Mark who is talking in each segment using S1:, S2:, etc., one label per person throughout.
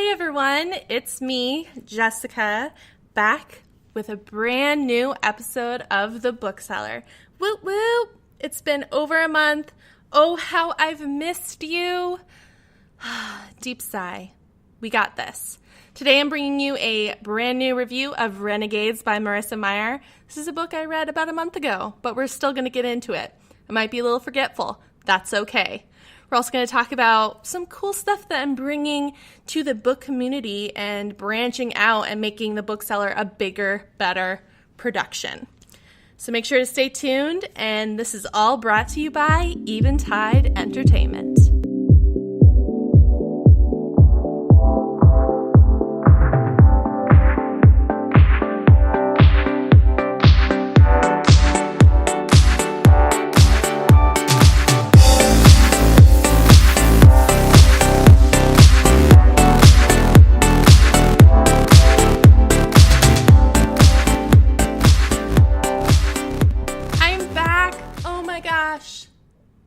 S1: Hi everyone, it's me, Jessica, back with a brand new episode of the Book Cellar. Whoop whoop! It's been over a month. Oh, how I've missed you. Deep sigh. We got this. Today I'm bringing you a brand new review of Renegades by Marissa Meyer. This is a book I read about a month ago, but we're still going to get into it. I might be a little forgetful. That's okay. We're also going to talk about some cool stuff that I'm bringing to the book community and branching out and making the Book Cellar a bigger, better production. So make sure to stay tuned, and this is all brought to you by Eventide Entertainment.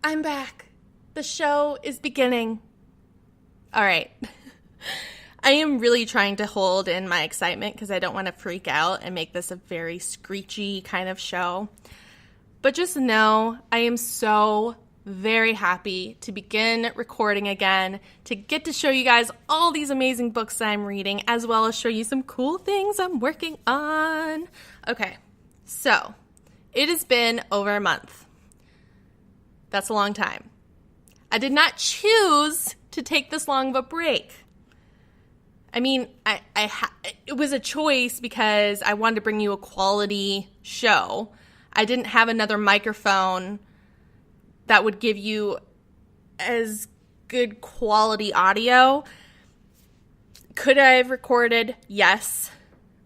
S1: I'm back. The show is beginning. All right. I am really trying to hold in my excitement because I don't want to freak out and make this a very screechy kind of show. But just know I am so very happy to begin recording again, to get to show you guys all these amazing books that I'm reading, as well as show you some cool things I'm working on. Okay, so it has been over a month. That's a long time. I did not choose to take this long of a break. I mean, it was a choice because I wanted to bring you a quality show. I didn't have another microphone that would give you as good quality audio. Could I have recorded? Yes.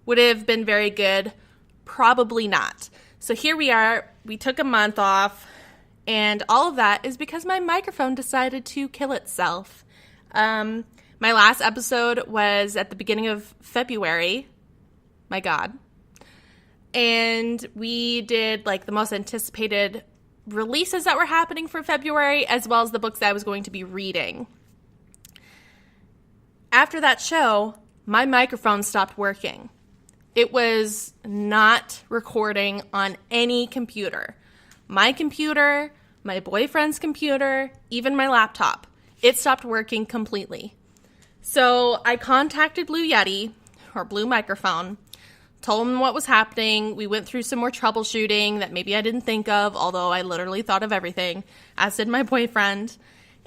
S1: Would it have been very good? Probably not. So here we are. We took a month off. And all of that is because my microphone decided to kill itself. My last episode was at the beginning of February. My God. And we did like the most anticipated releases that were happening for February, as well as the books that I was going to be reading. After that show, my microphone stopped working. It was not recording on any computer. My computer, my boyfriend's computer, even my laptop. It stopped working completely. So I contacted Blue Yeti, or Blue Microphone, told them what was happening. We went through some more troubleshooting that maybe I didn't think of, although I literally thought of everything, as did my boyfriend.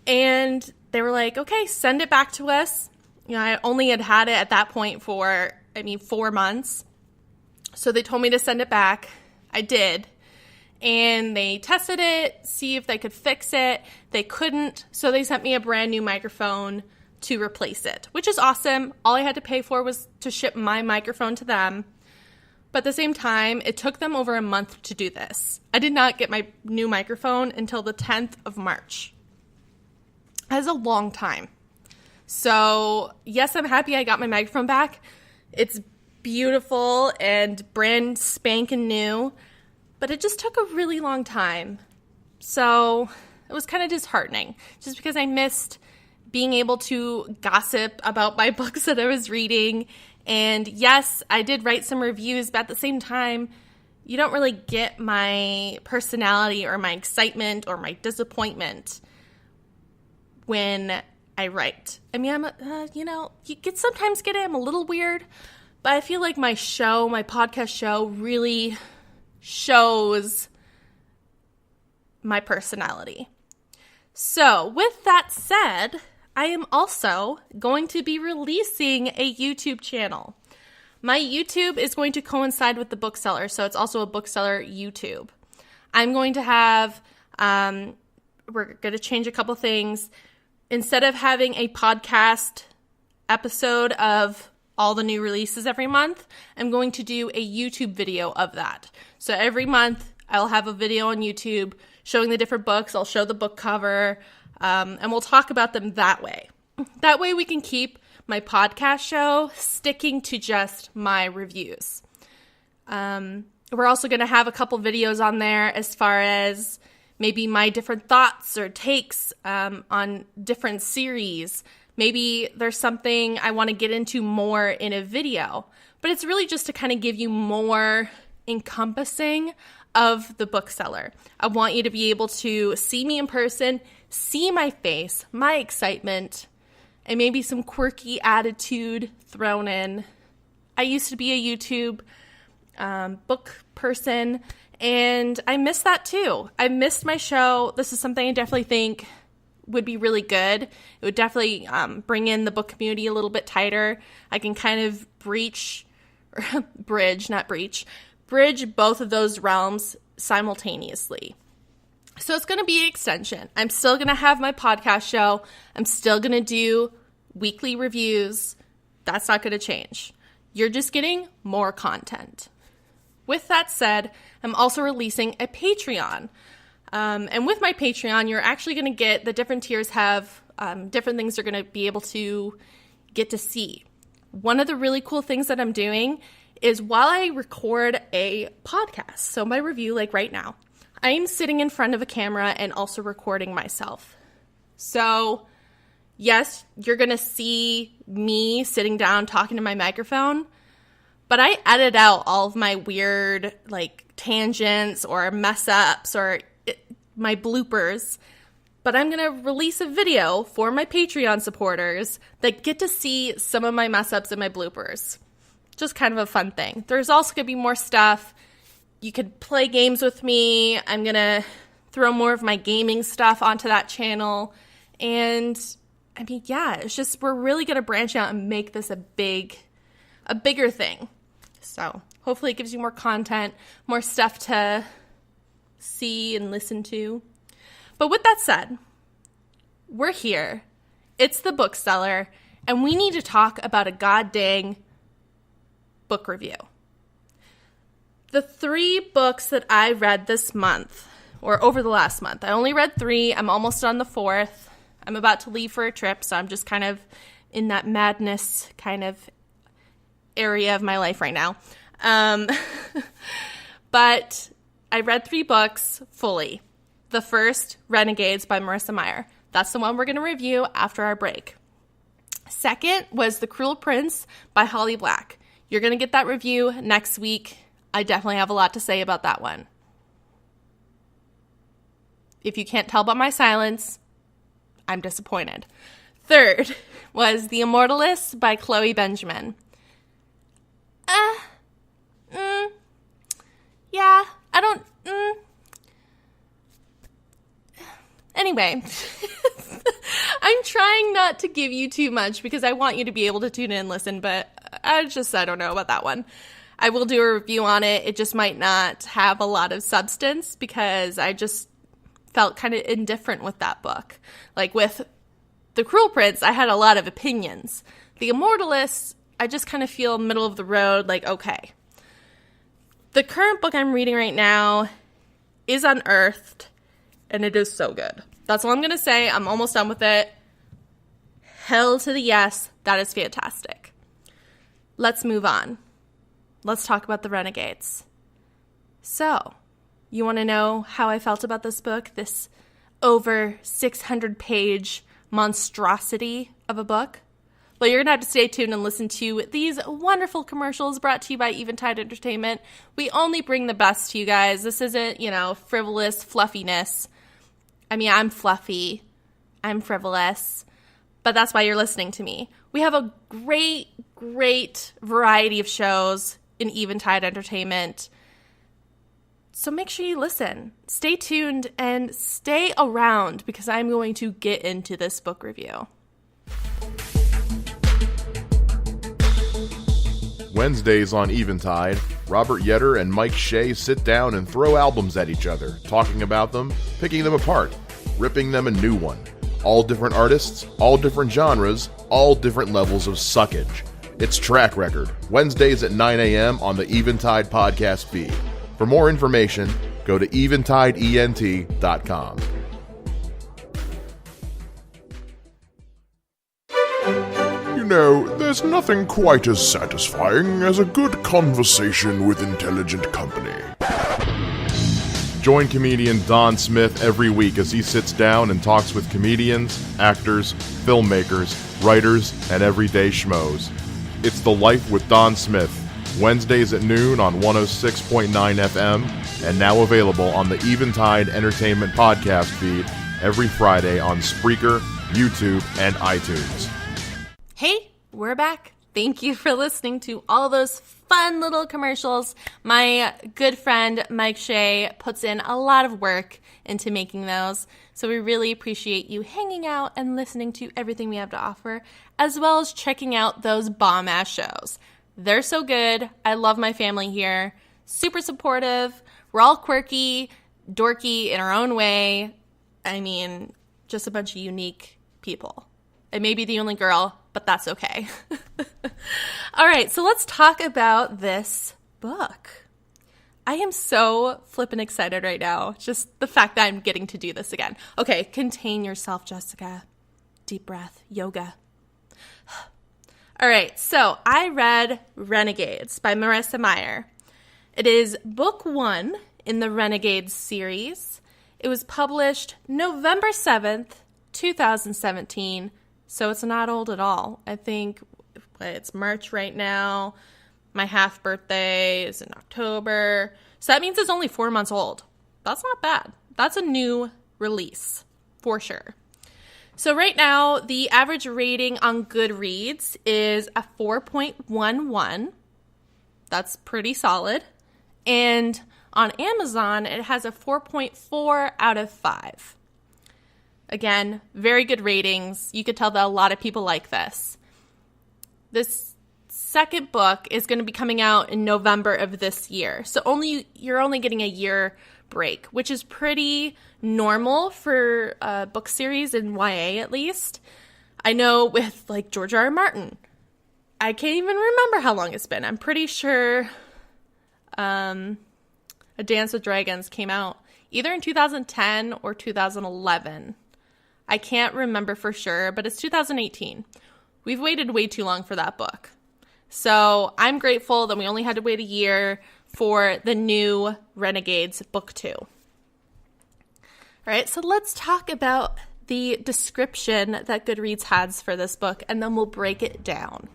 S1: And they were like, okay, send it back to us. You know, I only had it at that point for, 4 months. So they told me to send it back. I did. And they tested it, see if they could fix it. They couldn't, so they sent me a brand new microphone to replace it, which is awesome. All I had to pay for was to ship my microphone to them. But at the same time, it took them over a month to do this. I did not get my new microphone until the 10th of March. That's a long time. So, yes, I'm happy I got my microphone back. It's beautiful and brand spanking new. But it just took a really long time. So it was kind of disheartening just because I missed being able to gossip about my books that I was reading. And yes, I did write some reviews, but at the same time, you don't really get my personality or my excitement or my disappointment when I write. I mean, you could sometimes get it. I'm a little weird, but I feel like my podcast show really shows my personality. So, with that said, I am also going to be releasing a YouTube channel. My YouTube is going to coincide with the Book Cellar, so it's also a Book Cellar YouTube. I'm going to have, we're going to change a couple things. Instead of having a podcast episode of all the new releases every month, I'm going to do a YouTube video of that. So every month I'll have a video on YouTube showing the different books. I'll show the book cover, and we'll talk about them that way. That way we can keep my podcast show sticking to just my reviews. We're also going to have a couple videos on there as far as maybe my different thoughts or takes on different series, Maybe there's something I want to get into more in a video, but it's really just to kind of give you more encompassing of the Book Cellar. I want you to be able to see me in person, see my face, my excitement, and maybe some quirky attitude thrown in. I used to be a YouTube book person, and I miss that too. I missed my show. This is something I definitely think would be really good. It would definitely bring in the book community a little bit tighter. I can kind of bridge both of those realms simultaneously. So it's going to be an extension. I'm still going to have my podcast show. I'm still going to do weekly reviews. That's not going to change. You're just getting more content. With that said, I'm also releasing a Patreon. And with my Patreon, you're actually going to get, the different tiers have different things you're going to be able to get to see. One of the really cool things that I'm doing is while I record a podcast, so my review, like right now, I'm sitting in front of a camera and also recording myself. So yes, you're going to see me sitting down talking to my microphone, but I edit out all of my weird like tangents or mess ups or my bloopers. But I'm going to release a video for my Patreon supporters that get to see some of my mess ups and my bloopers. Just kind of a fun thing. There's also going to be more stuff. You could play games with me. I'm going to throw more of my gaming stuff onto that channel. And I mean, yeah, it's just, we're really going to branch out and make this a bigger thing. So hopefully it gives you more content, more stuff to see and listen to. But with that said, we're here. It's the Book Cellar, and we need to talk about a goddamn book review. The 3 books that I read this month, or over the last month, I only read 3. I'm almost on the 4th. I'm about to leave for a trip, so I'm just kind of in that madness kind of area of my life right now. But I read 3 books fully. The first, Renegades by Marissa Meyer. That's the one we're going to review after our break. Second was The Cruel Prince by Holly Black. You're going to get that review next week. I definitely have a lot to say about that one. If you can't tell by my silence, I'm disappointed. Third was The Immortalist by Chloe Benjamin. Yeah, I don't... Anyway, I'm trying not to give you too much because I want you to be able to tune in and listen, but I don't know about that one. I will do a review on it. It just might not have a lot of substance because I just felt kind of indifferent with that book. Like with The Cruel Prince, I had a lot of opinions. The Immortalist, I just kind of feel middle of the road, like, okay. The current book I'm reading right now is Unearthed, and it is so good. That's all I'm going to say. I'm almost done with it. Hell to the yes. That is fantastic. Let's move on. Let's talk about the Renegades. So, you want to know how I felt about this book? This over 600-page monstrosity of a book? Well, you're going to have to stay tuned and listen to these wonderful commercials brought to you by Eventide Entertainment. We only bring the best to you guys. This isn't, frivolous fluffiness. I mean, I'm fluffy. I'm frivolous. But that's why you're listening to me. We have a great, great variety of shows in Eventide Entertainment. So make sure you listen. Stay tuned and stay around because I'm going to get into this book review.
S2: Wednesdays on Eventide, Robert Yetter and Mike Shea sit down and throw albums at each other, talking about them, picking them apart, ripping them a new one. All different artists, all different genres, all different levels of suckage. It's Track Record, Wednesdays at 9 a.m. on the Eventide podcast feed. For more information, go to eventideent.com. There's nothing quite as satisfying as a good conversation with intelligent company. Join comedian Don Smith every week as he sits down and talks with comedians, actors, filmmakers, writers, and everyday schmoes. It's The Life with Don Smith, Wednesdays at noon on 106.9 FM, and now available on the Eventide Entertainment podcast feed every Friday on Spreaker, YouTube, and iTunes.
S1: Hey, we're back. Thank you for listening to all those fun little commercials. My good friend Mike Shea puts in a lot of work into making those, so we really appreciate you hanging out and listening to everything we have to offer, as well as checking out those bomb-ass shows. They're so good. I love my family here. Super supportive. We're all quirky, dorky in our own way. I mean, just a bunch of unique people. I may be the only girl, but that's okay. All right, so let's talk about this book. I am so flippin' excited right now. Just the fact that I'm getting to do this again. Okay, contain yourself, Jessica. Deep breath, yoga. All right, so I read Renegades by Marissa Meyer. It is book 1 in the Renegades series. It was published November 7th, 2017, so it's not old at all. I think it's March right now. My half birthday is in October, so that means it's only 4 months old. That's not bad. That's a new release, for sure. So right now, the average rating on Goodreads is a 4.11. That's pretty solid. And on Amazon, it has a 4.4 out of 5. Again, very good ratings. You could tell that a lot of people like this. This second book is going to be coming out in November of this year. So you're only getting a year break, which is pretty normal for a book series in YA at least. I know with like George R. R. Martin, I can't even remember how long it's been. I'm pretty sure A Dance with Dragons came out either in 2010 or 2011. I can't remember for sure, but it's 2018. We've waited way too long for that book. So I'm grateful that we only had to wait a year for the new Renegades book 2. All right, so let's talk about the description that Goodreads has for this book, and then we'll break it down.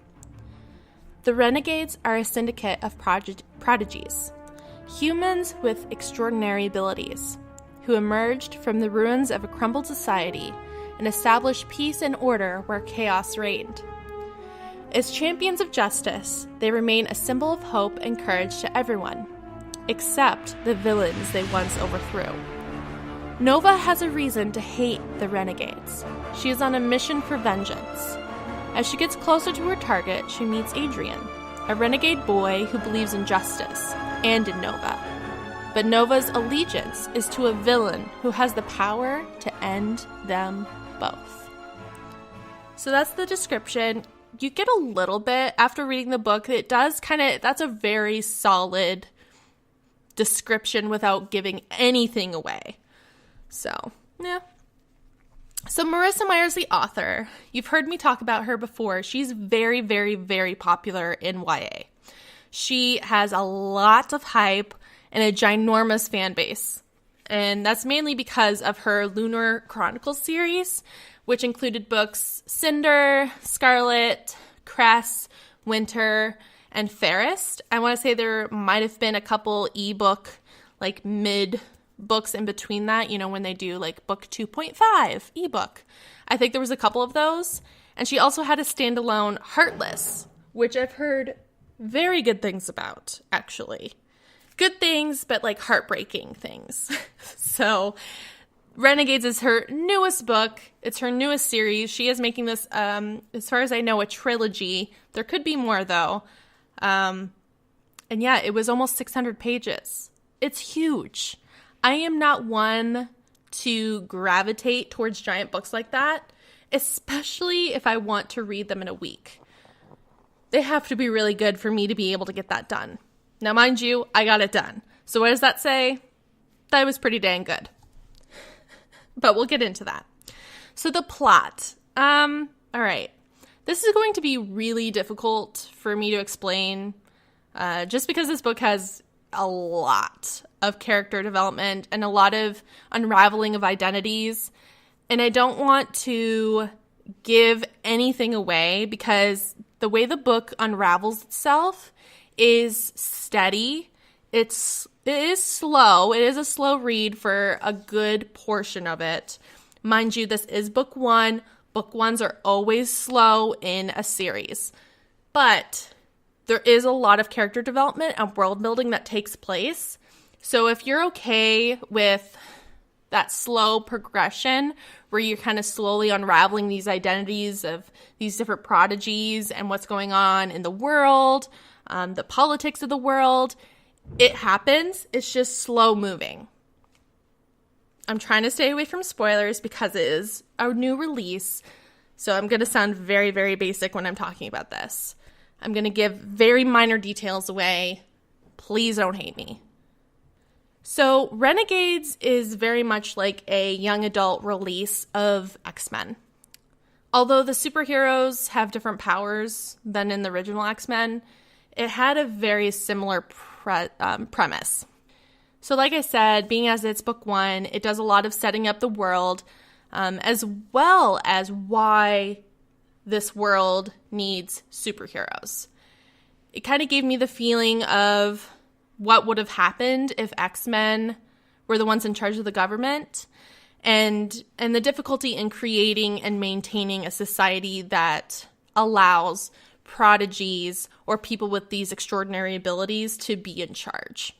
S1: The Renegades are a syndicate of prodigies, humans with extraordinary abilities, who emerged from the ruins of a crumbled society and established peace and order where chaos reigned. As champions of justice, they remain a symbol of hope and courage to everyone, except the villains they once overthrew. Nova has a reason to hate the Renegades. She is on a mission for vengeance. As she gets closer to her target, she meets Adrian, a renegade boy who believes in justice and in Nova. But Nova's allegiance is to a villain who has the power to end them both. So that's the description. You get a little bit after reading the book. It does that's a very solid description without giving anything away. So, yeah. So Marissa Meyer's the author. You've heard me talk about her before. She's very, very, very popular in YA. She has a lot of hype and a ginormous fan base. And that's mainly because of her Lunar Chronicles series, which included books Cinder, Scarlet, Cress, Winter, and Fairest. I want to say there might have been a couple ebook, like mid books in between that, when they do like book 2.5 ebook. I think there was a couple of those. And she also had a standalone Heartless, which I've heard very good things about, actually. Good things, but like heartbreaking things. So Renegades is her newest book. It's her newest series. She is making this, as far as I know, a trilogy. There could be more, though. And yeah, it was almost 600 pages. It's huge. I am not one to gravitate towards giant books like that, especially if I want to read them in a week. They have to be really good for me to be able to get that done. Now, mind you, I got it done. So what does that say? That was pretty dang good. But we'll get into that. So the plot. All right. This is going to be really difficult for me to explain just because this book has a lot of character development and a lot of unraveling of identities. And I don't want to give anything away because the way the book unravels itself is steady. It is slow. It is a slow read for a good portion of it. Mind you, this is book one. Book ones are always slow in a series. But there is a lot of character development and world building that takes place. So if you're okay with that slow progression where you're kind of slowly unraveling these identities of these different prodigies and what's going on in the world, the politics of the world, it happens. It's just slow moving. I'm trying to stay away from spoilers because it is a new release. So I'm going to sound very, very basic when I'm talking about this. I'm going to give very minor details away. Please don't hate me. So Renegades is very much like a young adult release of X-Men. Although the superheroes have different powers than in the original X-Men, it had a very similar premise. So like I said, being as it's book one, it does a lot of setting up the world, as well as why this world needs superheroes. It kind of gave me the feeling of what would have happened if X-Men were the ones in charge of the government, and the difficulty in creating and maintaining a society that allows prodigies or people with these extraordinary abilities to be in charge.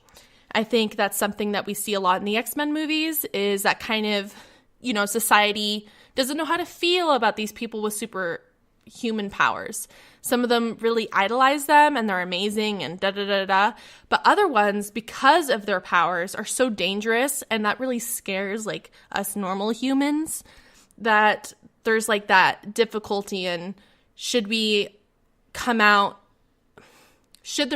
S1: I think that's something that we see a lot in the X-Men movies, is that kind of, society doesn't know how to feel about these people with superhuman powers. Some of them really idolize them and they're amazing and da-da-da-da. But other ones, because of their powers, are so dangerous, and that really scares like us normal humans, that there's like that difficulty in should the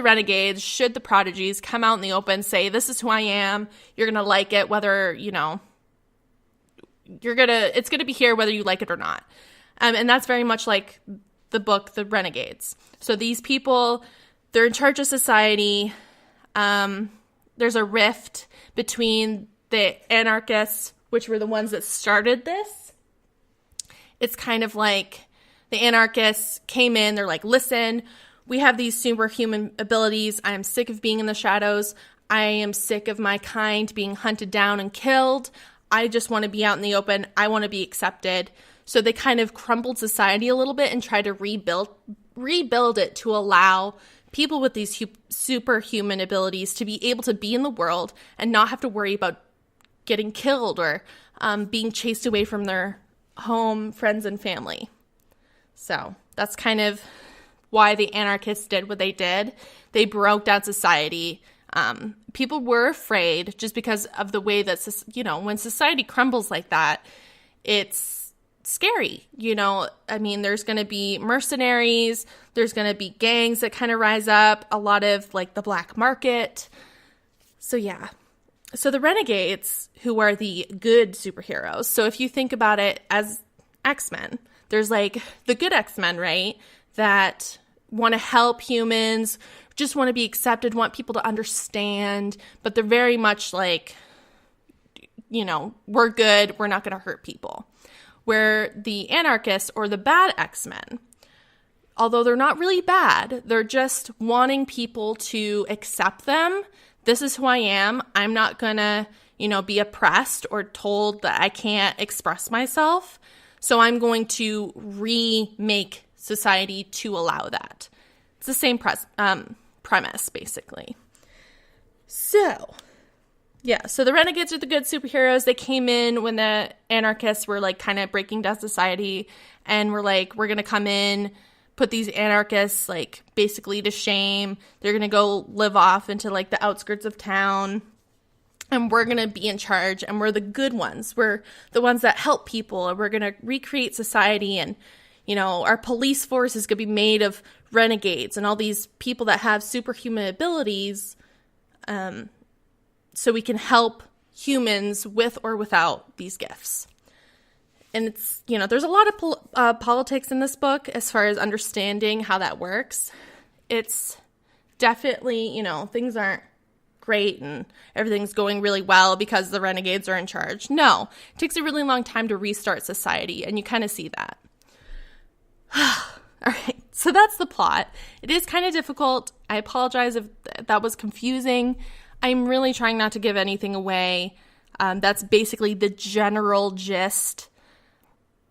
S1: Renegades, should the Prodigies come out in the open, say, this is who I am, you're going to like it, whether, it's going to be here whether you like it or not. And that's very much like the book, The Renegades. So these people, they're in charge of society. There's a rift between the anarchists, which were the ones that started this. It's kind of like the anarchists came in, they're like, listen, we have these superhuman abilities. I am sick of being in the shadows. I am sick of my kind being hunted down and killed. I just want to be out in the open. I want to be accepted. So they kind of crumbled society a little bit and tried to rebuild it to allow people with these superhuman abilities to be able to be in the world and not have to worry about getting killed or being chased away from their home, friends, and family. So that's kind of why the anarchists did what they did. They broke down society. People were afraid just because of the way that, when society crumbles like that, it's scary. There's going to be mercenaries. There's going to be gangs that kind of rise up. A lot of like the black market. So yeah. So the Renegades, who are the good superheroes. So if you think about it as X-Men, there's like the good X-Men, right? That want to help humans, just want to be accepted, want people to understand, but they're very much like, we're good, we're not going to hurt people. Where the anarchists or the bad X-Men, although they're not really bad, they're just wanting people to accept them. This is who I am. I'm not going to, be oppressed or told that I can't express myself. So I'm going to remake society to allow that. It's the same premise, basically. So the Renegades are the good superheroes. They came in when the anarchists were like kind of breaking down society, and we're like, we're going to come in, put these anarchists like basically to shame. They're going to go live off into like the outskirts of town, and we're going to be in charge, and we're the good ones. We're the ones that help people, and we're going to recreate society, and our police force is going to be made of renegades and all these people that have superhuman abilities, so we can help humans with or without these gifts. And it's, there's a lot of politics in this book as far as understanding how that works. It's definitely, things aren't great and everything's going really well because the Renegades are in charge. No, it takes a really long time to restart society, and you kind of see that. All right, so that's the plot. It is kind of difficult. I apologize if that was confusing. I'm really trying not to give anything away. That's basically the general gist.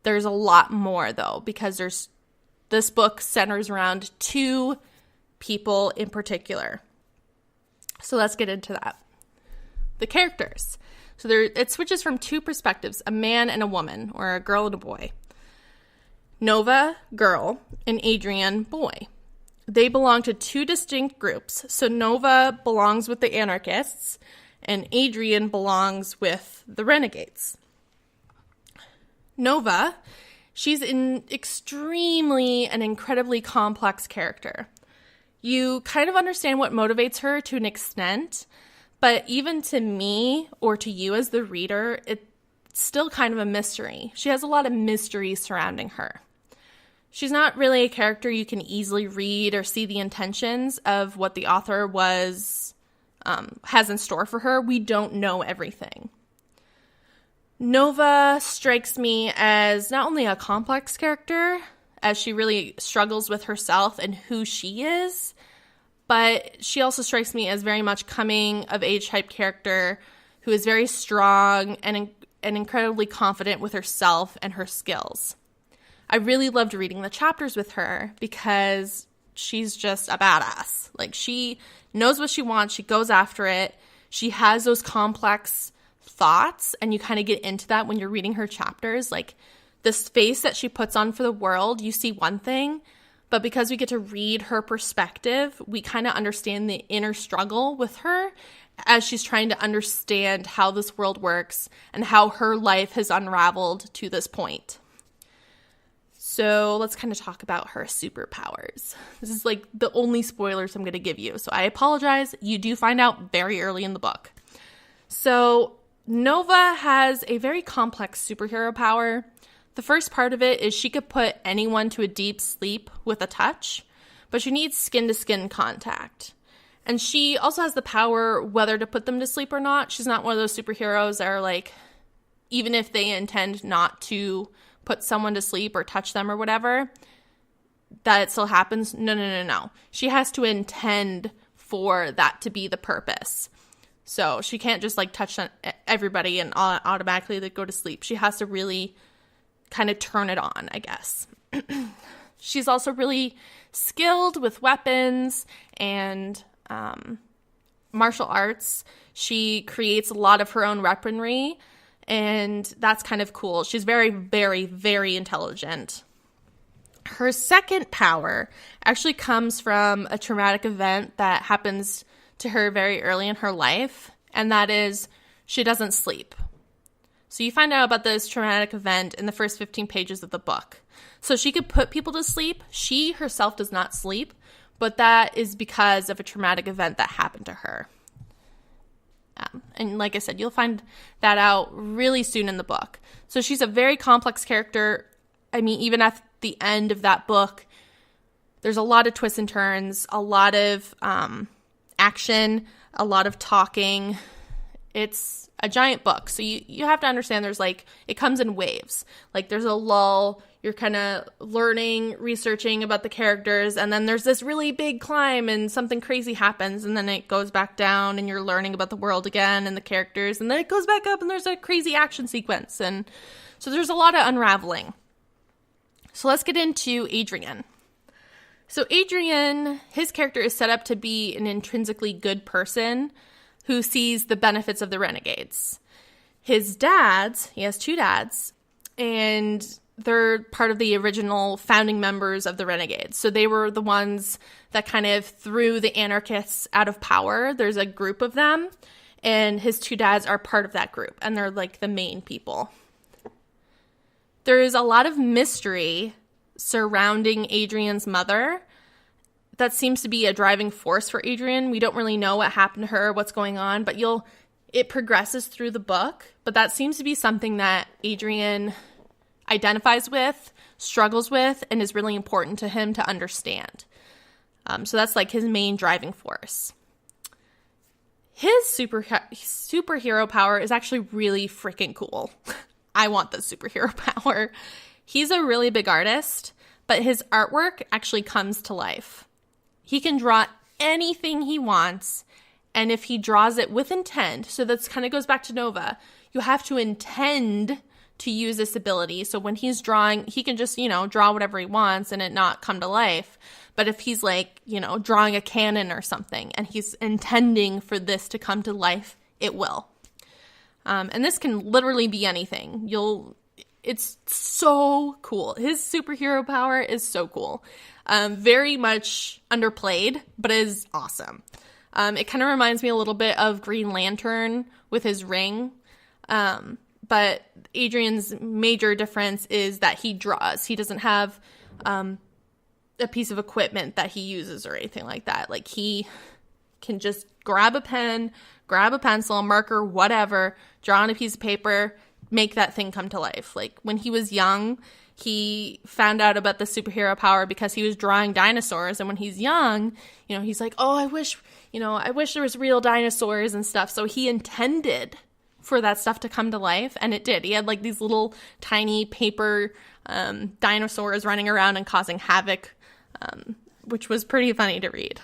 S1: There's a lot more, though, because this book centers around 2 people in particular. So let's get into that. The characters. So it switches from 2 perspectives, a man and a woman, or a girl and a boy. Nova, girl, and Adrian, boy. They belong to 2 distinct groups. So Nova belongs with the anarchists, and Adrian belongs with the Renegades. Nova, she's an extremely and incredibly complex character. You kind of understand what motivates her to an extent, but even to me, or to you as the reader, it's still kind of a mystery. She has a lot of mystery surrounding her. She's not really a character you can easily read or see the intentions of what the author has in store for her. We don't know everything. Nova strikes me as not only a complex character, as she really struggles with herself and who she is, but she also strikes me as very much coming-of-age type character who is very strong and incredibly confident with herself and her skills. I really loved reading the chapters with her because she's just a badass. Like, she knows what she wants. She goes after it. She has those complex thoughts, and you kind of get into that when you're reading her chapters. Like, this face that she puts on for the world, you see one thing, but because we get to read her perspective, we kind of understand the inner struggle with her as she's trying to understand how this world works and how her life has unraveled to this point. So let's kind of talk about her superpowers. This is like the only spoilers I'm going to give you. So I apologize. You do find out very early in the book. So Nova has a very complex superhero power. The first part of it is she could put anyone to a deep sleep with a touch, but she needs skin-to-skin contact. And she also has the power whether to put them to sleep or not. She's not one of those superheroes that are like, even if they intend not to put someone to sleep or touch them or whatever, that it still happens. No. She has to intend for that to be the purpose. So she can't just like touch everybody and automatically they go to sleep. She has to really kind of turn it on, I guess. She's also really skilled with weapons and martial arts. She creates a lot of her own weaponry, and that's kind of cool. She's very, very, very intelligent. Her second power actually comes from a traumatic event that happens to her very early in her life, and that is she doesn't sleep. So you find out about this traumatic event in the first 15 pages of the book. So she could put people to sleep. She herself does not sleep, but that is because of a traumatic event that happened to her. And like I said, you'll find that out really soon in the book. So she's a very complex character. I mean, even at the end of that book, there's a lot of twists and turns, a lot of action, a lot of talking. It's a giant book. So you have to understand there's like, it comes in waves. Like there's a lull, you're kind of learning, researching about the characters, and then there's this really big climb and something crazy happens, and then it goes back down and you're learning about the world again and the characters, and then it goes back up and there's a crazy action sequence. And so there's a lot of unraveling. So let's get into Adrian. So Adrian, his character is set up to be an intrinsically good person who sees the benefits of the Renegades. His dads, he has two dads, and they're part of the original founding members of the Renegades. So they were the ones that kind of threw the anarchists out of power. There's a group of them, and his two dads are part of that group, and they're like the main people. There's a lot of mystery surrounding Adrian's mother that seems to be a driving force for Adrian. We don't really know what happened to her, what's going on, but it progresses through the book. But that seems to be something that Adrian identifies with, struggles with, and is really important to him to understand. So that's like his main driving force. His superhero power is actually really freaking cool. I want the superhero power. He's a really big artist, but his artwork actually comes to life. He can draw anything he wants, and if he draws it with intent, so that's kind of goes back to Nova, you have to intend to use this ability. So when he's drawing, he can just, draw whatever he wants and it not come to life. But if he's like, drawing a cannon or something and he's intending for this to come to life, it will. And this can literally be anything. It's so cool. His superhero power is so cool. Very much underplayed, but is awesome. It kind of reminds me a little bit of Green Lantern with his ring. But Adrian's major difference is that he draws. He doesn't have a piece of equipment that he uses or anything like that. Like, he can just grab a pen, grab a pencil, a marker, whatever, draw on a piece of paper, make that thing come to life. Like, when he was young, he found out about the superhero power because he was drawing dinosaurs. And when he's young, he's like, oh, I wish there was real dinosaurs and stuff. So he intended for that stuff to come to life, and it did. He had like these little tiny paper dinosaurs running around and causing havoc, which was pretty funny to read.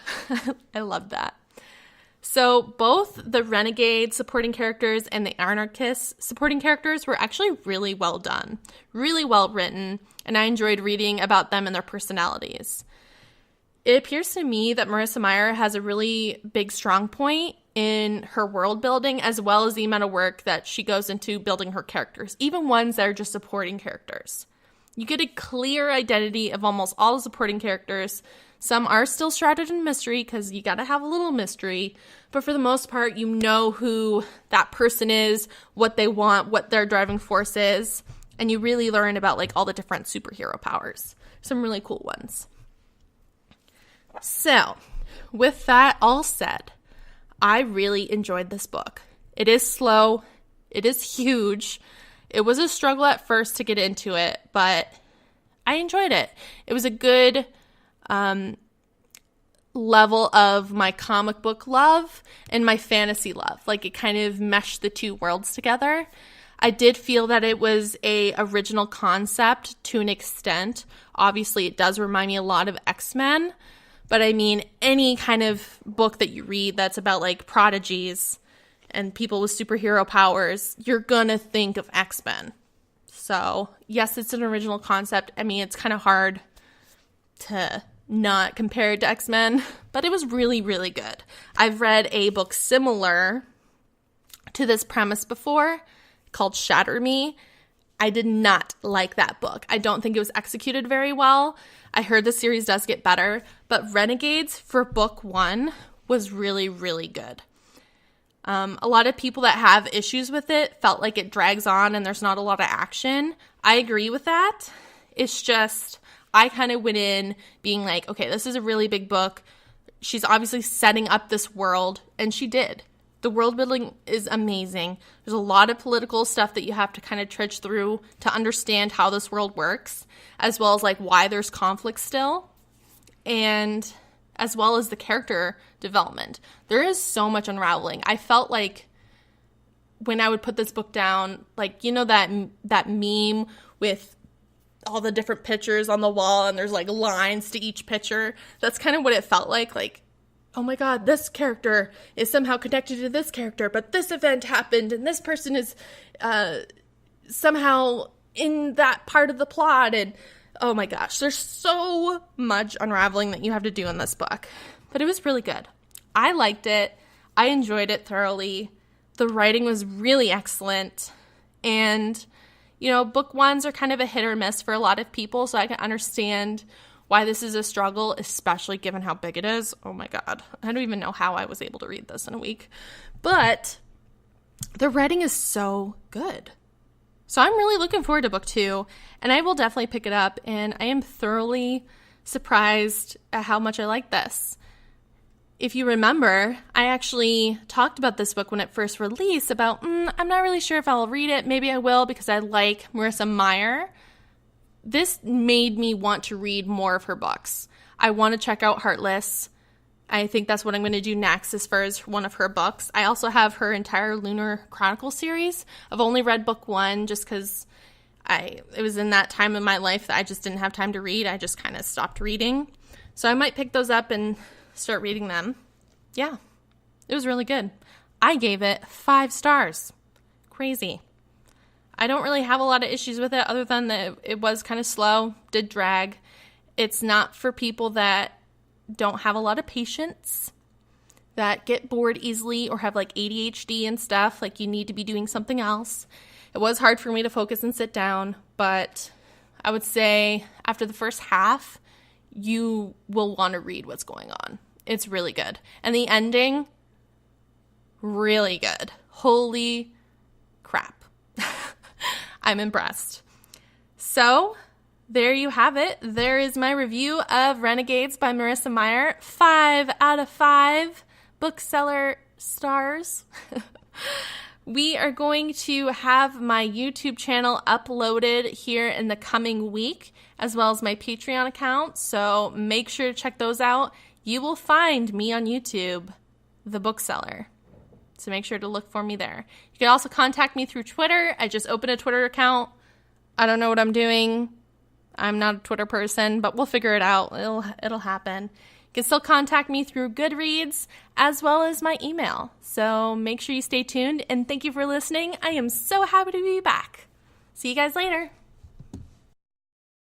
S1: I loved that. So both the Renegade supporting characters and the Anarchist supporting characters were actually really well done, really well written, and I enjoyed reading about them and their personalities. It appears to me that Marissa Meyer has a really big strong point in her world building, as well as the amount of work that she goes into building her characters, even ones that are just supporting characters. You get a clear identity of almost all the supporting characters. Some are still shrouded in mystery because you got to have a little mystery, but for the most part, you know who that person is, what they want, what their driving force is, and you really learn about like all the different superhero powers. Some really cool ones. So, with that all said, I really enjoyed this book. It is slow. It is huge. It was a struggle at first to get into it, but I enjoyed it. It was a good level of my comic book love and my fantasy love. Like, it kind of meshed the two worlds together. I did feel that it was a original concept to an extent. Obviously, it does remind me a lot of X-Men. But I mean, any kind of book that you read that's about like prodigies and people with superhero powers, you're gonna think of X-Men. So yes, it's an original concept. I mean, it's kind of hard to not compare it to X-Men, but it was really, really good. I've read a book similar to this premise before called Shatter Me. I did not like that book. I don't think it was executed very well. I heard the series does get better, but Renegades for book 1 was really, really good. A lot of people that have issues with it felt like it drags on and there's not a lot of action. I agree with that. It's just, I kind of went in being like, okay, this is a really big book. She's obviously setting up this world, and she did. The world building is amazing. There's a lot of political stuff that you have to kind of trudge through to understand how this world works, as well as like why there's conflict still, and as well as the character development. There is so much unraveling. I felt like when I would put this book down, like, that meme with all the different pictures on the wall and there's like lines to each picture. That's kind of what it felt like, oh my God, this character is somehow connected to this character, but this event happened and this person is somehow in that part of the plot. And oh my gosh, there's so much unraveling that you have to do in this book. But it was really good. I liked it. I enjoyed it thoroughly. The writing was really excellent. And, book ones are kind of a hit or miss for a lot of people, so I can understand why this is a struggle, especially given how big it is. Oh my God. I don't even know how I was able to read this in a week. But the writing is so good. So I'm really looking forward to book 2, and I will definitely pick it up, and I am thoroughly surprised at how much I like this. If you remember, I actually talked about this book when it first released about, I'm not really sure if I'll read it. Maybe I will because I like Marissa Meyer. This made me want to read more of her books. I want to check out Heartless. I think that's what I'm going to do next as far as one of her books. I also have her entire Lunar Chronicle series. I've only read book 1 just because It was in that time in my life that I just didn't have time to read. I just kind of stopped reading. So I might pick those up and start reading them. Yeah, it was really good. I gave it 5 stars. Crazy. I don't really have a lot of issues with it other than that it was kind of slow, did drag. It's not for people that don't have a lot of patience, that get bored easily or have like ADHD and stuff, like you need to be doing something else. It was hard for me to focus and sit down, but I would say after the first half, you will want to read what's going on. It's really good. And the ending, really good. Holy crap. I'm impressed. So, there you have it. There is my review of Renegades by Marissa Meyer. 5 out of 5 Book Cellar stars. We are going to have my YouTube channel uploaded here in the coming week, as well as my Patreon account, so make sure to check those out. You will find me on YouTube, The Book Cellar, so make sure to look for me there. You can also contact me through Twitter. I just opened a Twitter account. I don't know what I'm doing. I'm not a Twitter person, but we'll figure it out. It'll happen. You can still contact me through Goodreads as well as my email. So make sure you stay tuned, and thank you for listening. I am so happy to be back. See you guys later.